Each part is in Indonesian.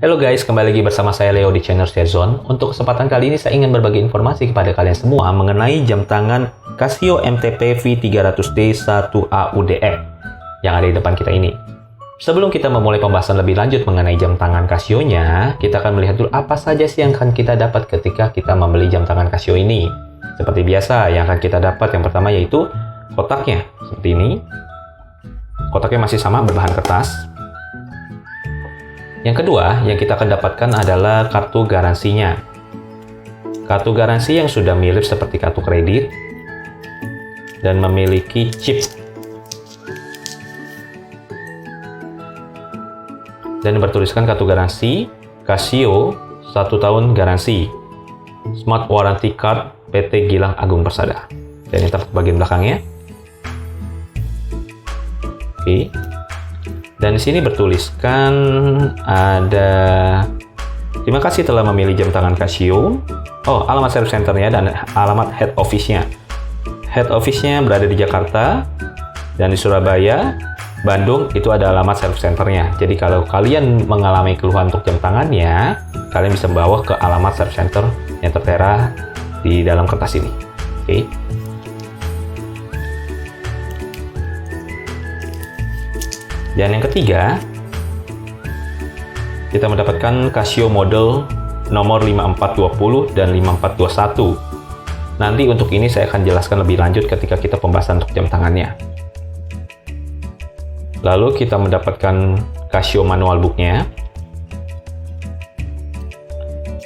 Halo guys, kembali lagi bersama saya Leo di channel Shazon. Untuk kesempatan kali ini saya ingin berbagi informasi kepada kalian semua mengenai jam tangan Casio MTP V300D 1A UDF yang ada di depan kita ini. Sebelum kita memulai pembahasan lebih lanjut mengenai jam tangan Casio-nya, kita akan melihat dulu apa saja sih yang akan kita dapat ketika kita membeli jam tangan Casio ini. Seperti biasa, yang akan kita dapat yang pertama yaitu kotaknya, seperti ini. Kotaknya masih sama, berbahan kertas. Yang kedua, yang kita akan dapatkan adalah kartu garansinya. Kartu garansi yang sudah mirip seperti kartu kredit dan memiliki chip. Dan bertuliskan kartu garansi Casio 1 tahun garansi. Smart Warranty Card PT Gilang Agung Persada. Dan ini terlihat bagian belakangnya. Oke. Dan di sini bertuliskan ada terima kasih telah memilih jam tangan Casio. Oh, alamat service centernya dan alamat head office-nya. Head office-nya berada di Jakarta dan di Surabaya, Bandung itu ada alamat service centernya. Jadi kalau kalian mengalami keluhan untuk jam tangannya, kalian bisa membawa ke alamat service center yang tertera di dalam kertas ini. Oke. Dan yang ketiga, kita mendapatkan Casio model nomor 5420 dan 5421. Nanti untuk ini saya akan jelaskan lebih lanjut ketika kita pembahasan untuk jam tangannya. Lalu kita mendapatkan Casio manual book-nya.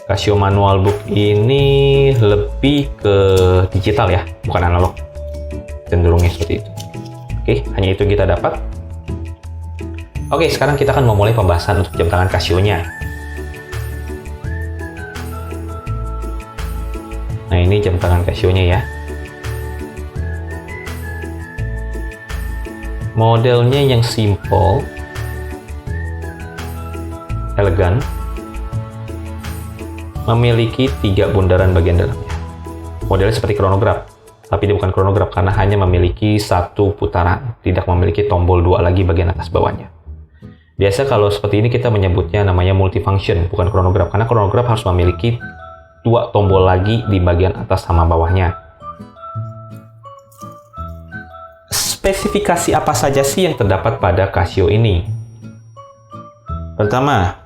Casio manual book ini lebih ke digital ya, bukan analog. Cenderungnya seperti itu. Oke, hanya itu yang kita dapat. Oke, sekarang kita akan memulai pembahasan untuk jam tangan Casio-nya. Nah, ini jam tangan Casio-nya ya. Modelnya yang simple, elegan, memiliki 3 bundaran bagian dalamnya. Modelnya seperti kronograf, tapi dia bukan kronograf karena hanya memiliki 1 putaran, tidak memiliki tombol 2 lagi bagian atas bawahnya. Biasa kalau seperti ini kita menyebutnya namanya multifunction, bukan kronograf, karena kronograf harus memiliki 2 tombol lagi di bagian atas sama bawahnya. Spesifikasi apa saja sih yang terdapat pada Casio ini? Pertama,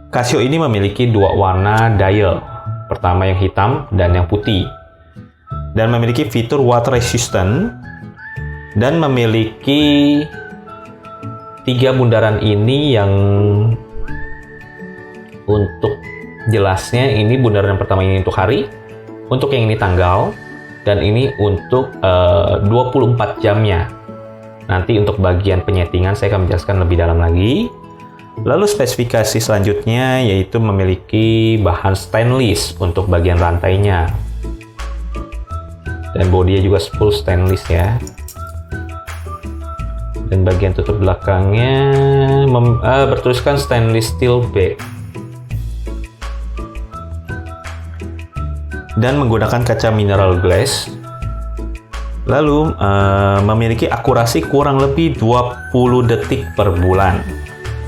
Casio ini memiliki 2 warna dial. Pertama yang hitam dan yang putih. Dan memiliki fitur water resistant dan memiliki 3 bundaran ini yang untuk jelasnya ini bundaran yang pertama ini untuk hari, untuk yang ini tanggal, dan ini untuk 24 jamnya. Nanti untuk bagian penyetingan saya akan menjelaskan lebih dalam lagi. Lalu spesifikasi selanjutnya yaitu memiliki bahan stainless untuk bagian rantainya. Dan bodinya juga full stainless ya. Dan bagian tutup belakangnya bertuliskan stainless steel back dan menggunakan kaca mineral glass. Lalu memiliki akurasi kurang lebih 20 detik per bulan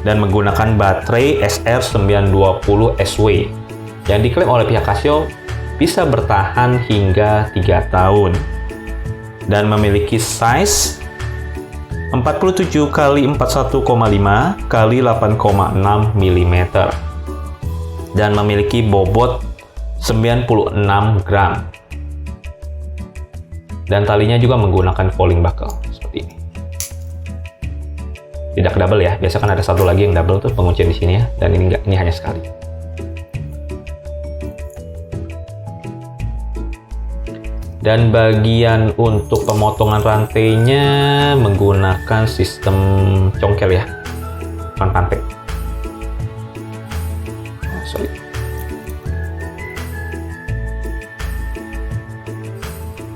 dan menggunakan baterai SR920SW yang diklaim oleh pihak Casio bisa bertahan hingga 3 tahun dan memiliki size 47 x 41,5 x 8,6 mm dan memiliki bobot 96 gram dan talinya juga menggunakan falling buckle seperti ini. Tidak double ya, biasa kan ada satu lagi yang double tuh penguncian di sini ya, dan ini enggak, ini hanya sekali. Dan bagian untuk pemotongan rantainya menggunakan sistem congkel ya, bukan pantek. Oh, sorry.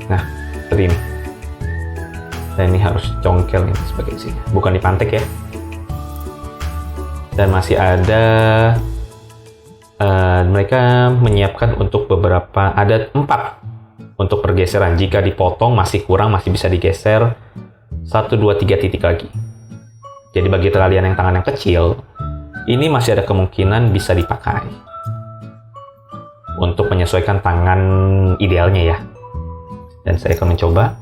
Nah, seperti ini. Dan ini harus congkel nih sebagian sini, bukan dipantek ya. Dan masih ada mereka menyiapkan untuk beberapa, ada 4 untuk pergeseran. Jika dipotong masih kurang, masih bisa digeser 1, 2, 3 titik lagi. Jadi bagi kalian yang tangan yang kecil, ini masih ada kemungkinan bisa dipakai untuk menyesuaikan tangan idealnya ya. Dan saya akan mencoba.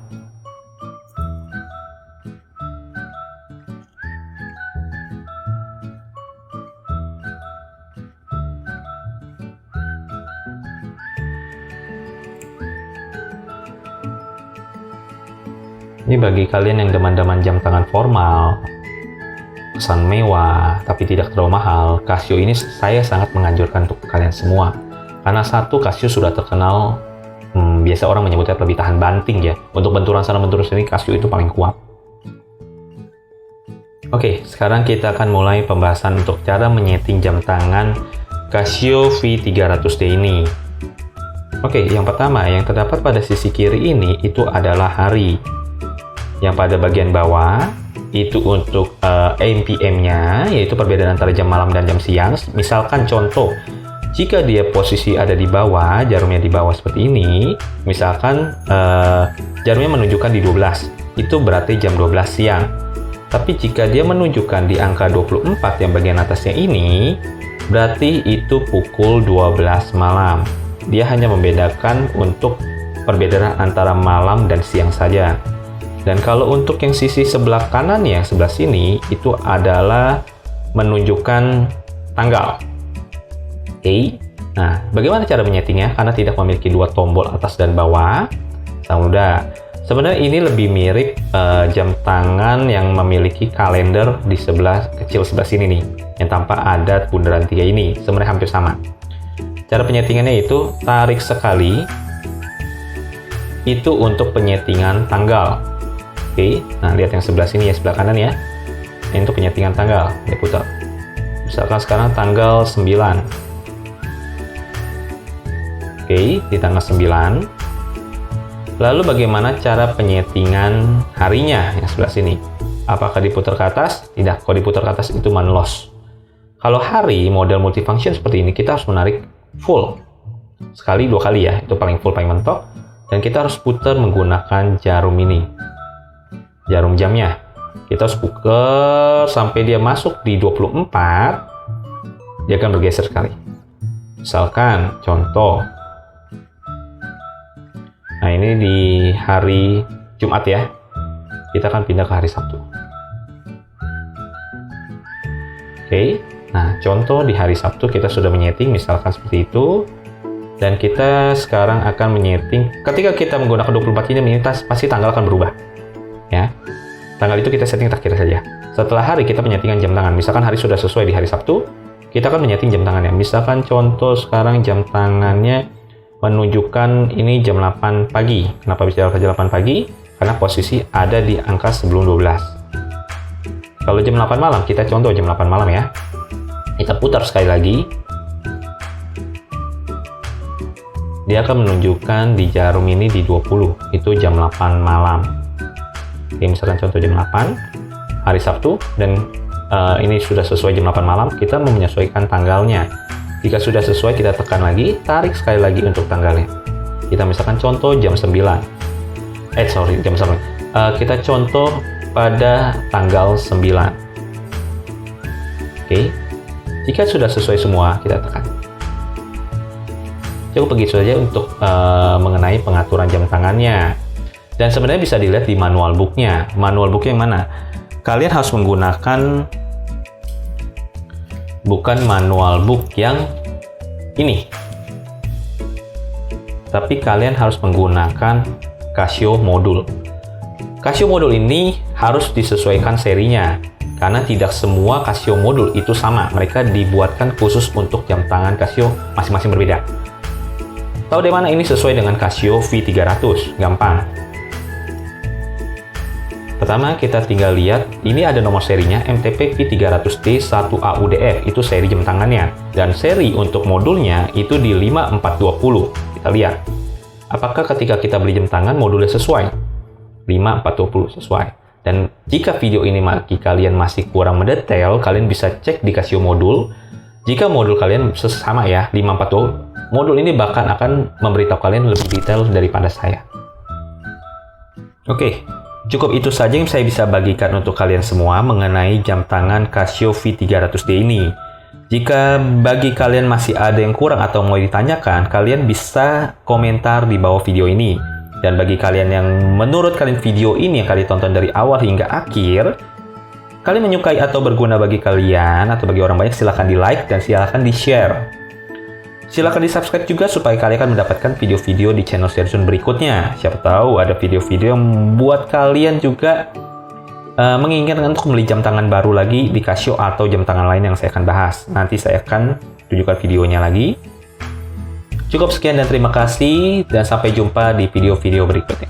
Ini bagi kalian yang deman-deman jam tangan formal, kesan mewah, tapi tidak terlalu mahal, Casio ini saya sangat menganjurkan untuk kalian semua. Karena satu, Casio sudah terkenal, biasa orang menyebutnya lebih tahan banting ya. Untuk benturan sana benturan sini, Casio itu paling kuat. Oke, sekarang kita akan mulai pembahasan untuk cara menyeting jam tangan Casio V300D ini. Oke, yang pertama, yang terdapat pada sisi kiri ini itu adalah hari. Yang pada bagian bawah itu untuk AMPM-nya, yaitu perbedaan antara jam malam dan jam siang. Misalkan contoh, jika dia posisi ada di bawah, jarumnya di bawah seperti ini, misalkan jarumnya menunjukkan di 12, itu berarti jam 12 siang. Tapi jika dia menunjukkan di angka 24 yang bagian atasnya ini, berarti itu pukul 12 malam. Dia hanya membedakan untuk perbedaan antara malam dan siang saja. Dan kalau untuk yang sisi sebelah kanan yang sebelah sini, itu adalah menunjukkan tanggal. Oke. Nah, bagaimana cara menyetingnya? Karena tidak memiliki dua tombol atas dan bawah. Sangat mudah. Sebenarnya ini lebih mirip jam tangan yang memiliki kalender di sebelah kecil sebelah sini nih, yang tanpa ada bundaran 3 ini. Sebenarnya hampir sama. Cara penyetingannya itu tarik sekali. Itu untuk penyetingan tanggal. Oke, nah lihat yang sebelah sini ya, sebelah kanan ya. Ini untuk penyetingan tanggal, dia putar. Misalkan sekarang tanggal 9. Oke, di tanggal 9. Lalu bagaimana cara penyetingan harinya yang sebelah sini? Apakah diputar ke atas? Tidak, kalau diputar ke atas itu manlos. Kalau hari, model multifunction seperti ini, kita harus menarik full. Sekali, 2 kali ya, itu paling full, paling mentok. Dan kita harus putar menggunakan jarum ini. Jarum jamnya kita harus putar sampai dia masuk di 24, dia akan bergeser sekali. Misalkan contoh, nah ini di hari Jumat ya, kita akan pindah ke hari Sabtu. Oke, nah contoh di hari Sabtu kita sudah menyeting misalkan seperti itu, dan kita sekarang akan menyeting ketika kita menggunakan 24 ini pasti tanggal akan berubah ya. Tanggal itu kita setting terakhir saja. Setelah hari kita penyetingan jam tangan. Misalkan hari sudah sesuai di hari Sabtu, kita akan menyeting jam tangannya. Misalkan contoh sekarang jam tangannya menunjukkan ini jam 8 pagi. Kenapa bisa jam 8 pagi? Karena posisi ada di angka sebelum 12. Kalau jam 8 malam, kita contoh jam 8 malam ya. Kita putar sekali lagi. Dia akan menunjukkan di jarum ini di 20. Itu jam 8 malam. Oke, misalkan contoh jam 8 hari Sabtu, dan ini sudah sesuai jam 8 malam, kita mau menyesuaikan tanggalnya. Jika sudah sesuai, kita tekan lagi, tarik sekali lagi untuk tanggalnya. Kita misalkan contoh jam 9. Jam 9. Kita contoh pada tanggal 9. Oke. Jika sudah sesuai semua, kita tekan. Cukup begitu saja untuk mengenai pengaturan jam tangannya. Dan sebenarnya bisa dilihat di manual booknya. Manual book yang mana? Kalian harus menggunakan bukan manual book yang ini, tapi kalian harus menggunakan Casio modul. Casio modul ini harus disesuaikan serinya, karena tidak semua Casio modul itu sama. Mereka dibuatkan khusus untuk jam tangan Casio masing-masing berbeda. Tahu dari mana ini sesuai dengan Casio V300? Gampang. Pertama, kita tinggal lihat, ini ada nomor serinya MTP V300D 1AUDF, itu seri jam tangannya. Dan seri untuk modulnya itu di 5420. Kita lihat, apakah ketika kita beli jam tangan modulnya sesuai? 5420 sesuai. Dan jika video ini bagi kalian masih kurang mendetail, kalian bisa cek di Casio modul. Jika modul kalian sama ya, 5420, modul ini bahkan akan memberitahu kalian lebih detail daripada saya. Oke. Cukup itu saja yang saya bisa bagikan untuk kalian semua mengenai jam tangan Casio V300D ini. Jika bagi kalian masih ada yang kurang atau mau ditanyakan, kalian bisa komentar di bawah video ini. Dan bagi kalian yang menurut kalian video ini yang kalian tonton dari awal hingga akhir, kalian menyukai atau berguna bagi kalian atau bagi orang banyak, silahkan di like dan silahkan di share. Silahkan di subscribe juga supaya kalian akan mendapatkan video-video di channel Serzon berikutnya. Siapa tahu ada video-video yang membuat kalian juga menginginkan untuk beli jam tangan baru lagi di Casio atau jam tangan lain yang saya akan bahas. Nanti saya akan tunjukkan videonya lagi. Cukup sekian dan terima kasih, dan sampai jumpa di video-video berikutnya.